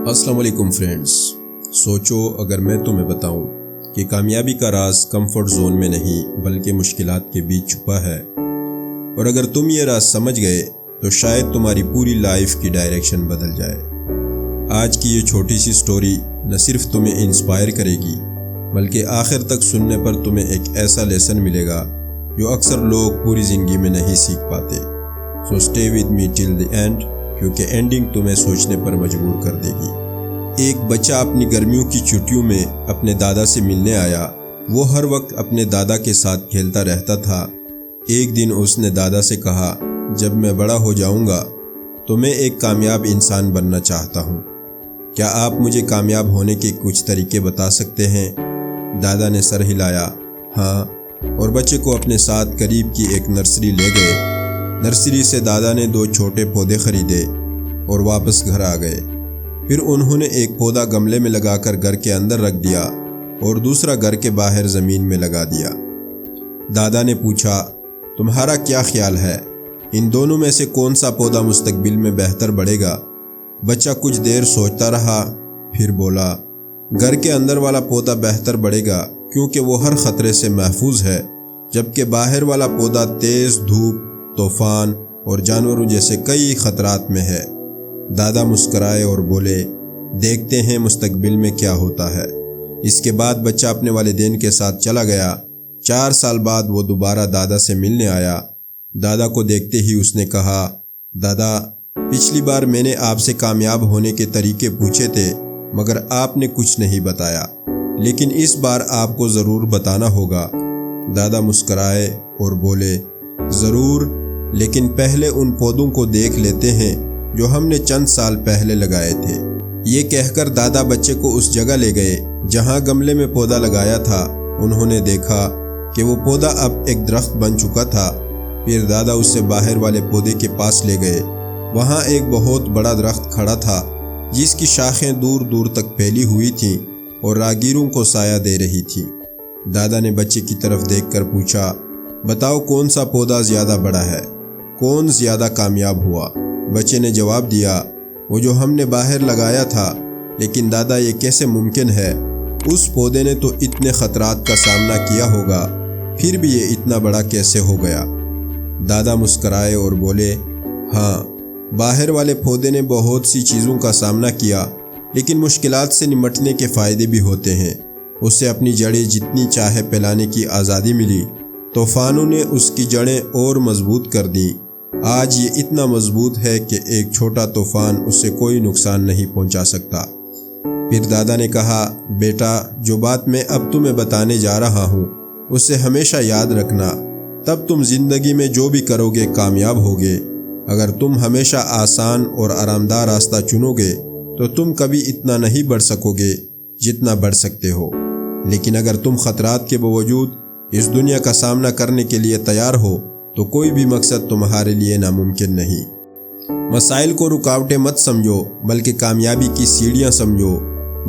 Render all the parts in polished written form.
السلام علیکم فرینڈز، سوچو اگر میں تمہیں بتاؤں کہ کامیابی کا راز کمفرٹ زون میں نہیں بلکہ مشکلات کے بیچ چھپا ہے، اور اگر تم یہ راز سمجھ گئے تو شاید تمہاری پوری لائف کی ڈائریکشن بدل جائے۔ آج کی یہ چھوٹی سی سٹوری نہ صرف تمہیں انسپائر کرے گی بلکہ آخر تک سننے پر تمہیں ایک ایسا لیسن ملے گا جو اکثر لوگ پوری زندگی میں نہیں سیکھ پاتے۔ So stay with me till the end, کیونکہ اینڈنگ تمہیں سوچنے پر مجبور کر دے گی۔ ایک بچہ اپنی گرمیوں کی چھٹیوں میں اپنے دادا سے ملنے آیا۔ وہ ہر وقت اپنے دادا کے ساتھ کھیلتا رہتا تھا۔ ایک دن اس نے دادا سے کہا، جب میں بڑا ہو جاؤں گا تو میں ایک کامیاب انسان بننا چاہتا ہوں۔ کیا آپ مجھے کامیاب ہونے کے کچھ طریقے بتا سکتے ہیں؟ دادا نے سر ہلایا، ہاں، اور بچے کو اپنے ساتھ قریب کی ایک نرسری لے گئے۔ نرسری سے دادا نے 2 چھوٹے پودے خریدے اور واپس گھر آ گئے۔ پھر انہوں نے ایک پودا گملے میں لگا کر گھر کے اندر رکھ دیا اور دوسرا گھر کے باہر زمین میں لگا دیا۔ دادا نے پوچھا، تمہارا کیا خیال ہے، ان دونوں میں سے کون سا پودا مستقبل میں بہتر بڑھے گا؟ بچہ کچھ دیر سوچتا رہا، پھر بولا، گھر کے اندر والا پودا بہتر بڑھے گا کیونکہ وہ ہر خطرے سے محفوظ ہے، جبکہ باہر والا پودا تیز دھوپ، طوفان اور جانوروں جیسے کئی خطرات میں ہے۔ دادا مسکرائے اور بولے، دیکھتے ہیں مستقبل میں کیا ہوتا ہے۔ اس کے بعد بچہ اپنے والدین کے ساتھ چلا گیا۔ 4 سال بعد وہ دوبارہ دادا سے ملنے آیا۔ دادا کو دیکھتے ہی اس نے کہا، دادا، پچھلی بار میں نے آپ سے کامیاب ہونے کے طریقے پوچھے تھے مگر آپ نے کچھ نہیں بتایا، لیکن اس بار آپ کو ضرور بتانا ہوگا۔ دادا مسکرائے اور بولے، ضرور، لیکن پہلے ان پودوں کو دیکھ لیتے ہیں جو ہم نے چند سال پہلے لگائے تھے۔ یہ کہہ کر دادا بچے کو اس جگہ لے گئے جہاں گملے میں پودا لگایا تھا۔ انہوں نے دیکھا کہ وہ پودا اب ایک درخت بن چکا تھا۔ پھر دادا اس سے باہر والے پودے کے پاس لے گئے۔ وہاں ایک بہت بڑا درخت کھڑا تھا جس کی شاخیں دور دور تک پھیلی ہوئی تھیں اور راہگیروں کو سایہ دے رہی تھیں۔ دادا نے بچے کی طرف دیکھ کر پوچھا، بتاؤ کون سا پودا زیادہ بڑا ہے، کون زیادہ کامیاب ہوا؟ بچے نے جواب دیا، وہ جو ہم نے باہر لگایا تھا۔ لیکن دادا، یہ کیسے ممکن ہے؟ اس پودے نے تو اتنے خطرات کا سامنا کیا ہوگا، پھر بھی یہ اتنا بڑا کیسے ہو گیا؟ دادا مسکرائے اور بولے، ہاں، باہر والے پودے نے بہت سی چیزوں کا سامنا کیا، لیکن مشکلات سے نمٹنے کے فائدے بھی ہوتے ہیں۔ اسے اپنی جڑیں جتنی چاہے پھیلانے کی آزادی ملی۔ طوفانوں نے اس کی جڑیں اور مضبوط کر دیں۔ آج یہ اتنا مضبوط ہے کہ ایک چھوٹا طوفان اسے کوئی نقصان نہیں پہنچا سکتا۔ پھر دادا نے کہا، بیٹا، جو بات میں اب تمہیں بتانے جا رہا ہوں اسے ہمیشہ یاد رکھنا، تب تم زندگی میں جو بھی کرو گے کامیاب ہوگے۔ اگر تم ہمیشہ آسان اور آرام دہ راستہ چنو گے تو تم کبھی اتنا نہیں بڑھ سکو گے جتنا بڑھ سکتے ہو، لیکن اگر تم خطرات کے باوجود اس دنیا کا سامنا کرنے کے لیے تیار ہو تو کوئی بھی مقصد تمہارے لیے ناممکن نہیں۔ مسائل کو رکاوٹیں مت سمجھو بلکہ کامیابی کی سیڑھیاں سمجھو۔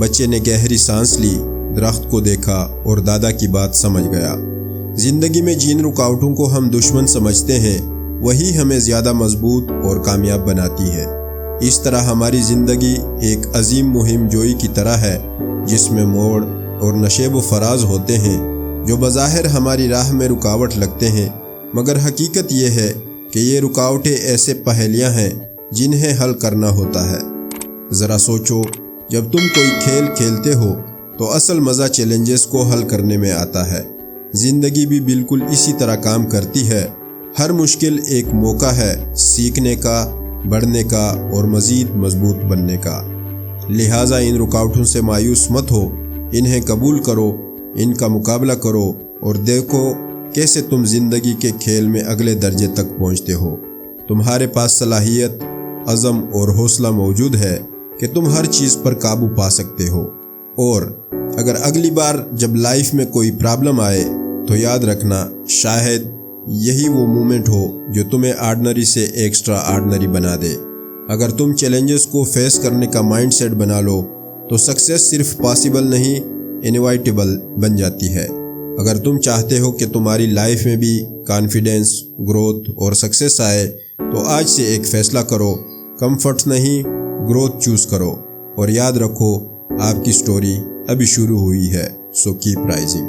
بچے نے گہری سانس لی، درخت کو دیکھا اور دادا کی بات سمجھ گیا۔ زندگی میں جن رکاوٹوں کو ہم دشمن سمجھتے ہیں وہی ہمیں زیادہ مضبوط اور کامیاب بناتی ہے۔ اس طرح ہماری زندگی ایک عظیم مہم جوئی کی طرح ہے جس میں موڑ اور نشیب و فراز ہوتے ہیں جو بظاہر ہماری راہ میں رکاوٹ لگتے ہیں، مگر حقیقت یہ ہے کہ یہ رکاوٹیں ایسے پہیلیاں ہیں جنہیں حل کرنا ہوتا ہے۔ ذرا سوچو، جب تم کوئی کھیل کھیلتے ہو تو اصل مزہ چیلنجز کو حل کرنے میں آتا ہے۔ زندگی بھی بالکل اسی طرح کام کرتی ہے۔ ہر مشکل ایک موقع ہے سیکھنے کا، بڑھنے کا اور مزید مضبوط بننے کا۔ لہٰذا ان رکاوٹوں سے مایوس مت ہو، انہیں قبول کرو، ان کا مقابلہ کرو اور دیکھو کیسے تم زندگی کے کھیل میں اگلے درجے تک پہنچتے ہو۔ تمہارے پاس صلاحیت، عزم اور حوصلہ موجود ہے کہ تم ہر چیز پر قابو پا سکتے ہو۔ اور اگر اگلی بار جب لائف میں کوئی پرابلم آئے تو یاد رکھنا، شاید یہی وہ مومنٹ ہو جو تمہیں آرڈنری سے ایکسٹرا آرڈنری بنا دے۔ اگر تم چیلنجز کو فیس کرنے کا مائنڈ سیٹ بنا لو تو سکسیس صرف پاسبل نہیں، انوائٹیبل بن جاتی ہے۔ اگر تم چاہتے ہو کہ تمہاری لائف میں بھی کانفیڈنس، گروتھ اور سکسیس آئے تو آج سے ایک فیصلہ کرو، کمفرٹ نہیں، گروتھ چوز کرو اور یاد رکھو آپ کی سٹوری ابھی شروع ہوئی ہے، سو کیپ رائزنگ۔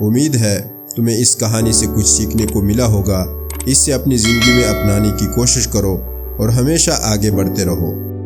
امید ہے تمہیں اس کہانی سے کچھ سیکھنے کو ملا ہوگا۔ اس سے اپنی زندگی میں اپنانے کی کوشش کرو اور ہمیشہ آگے بڑھتے رہو۔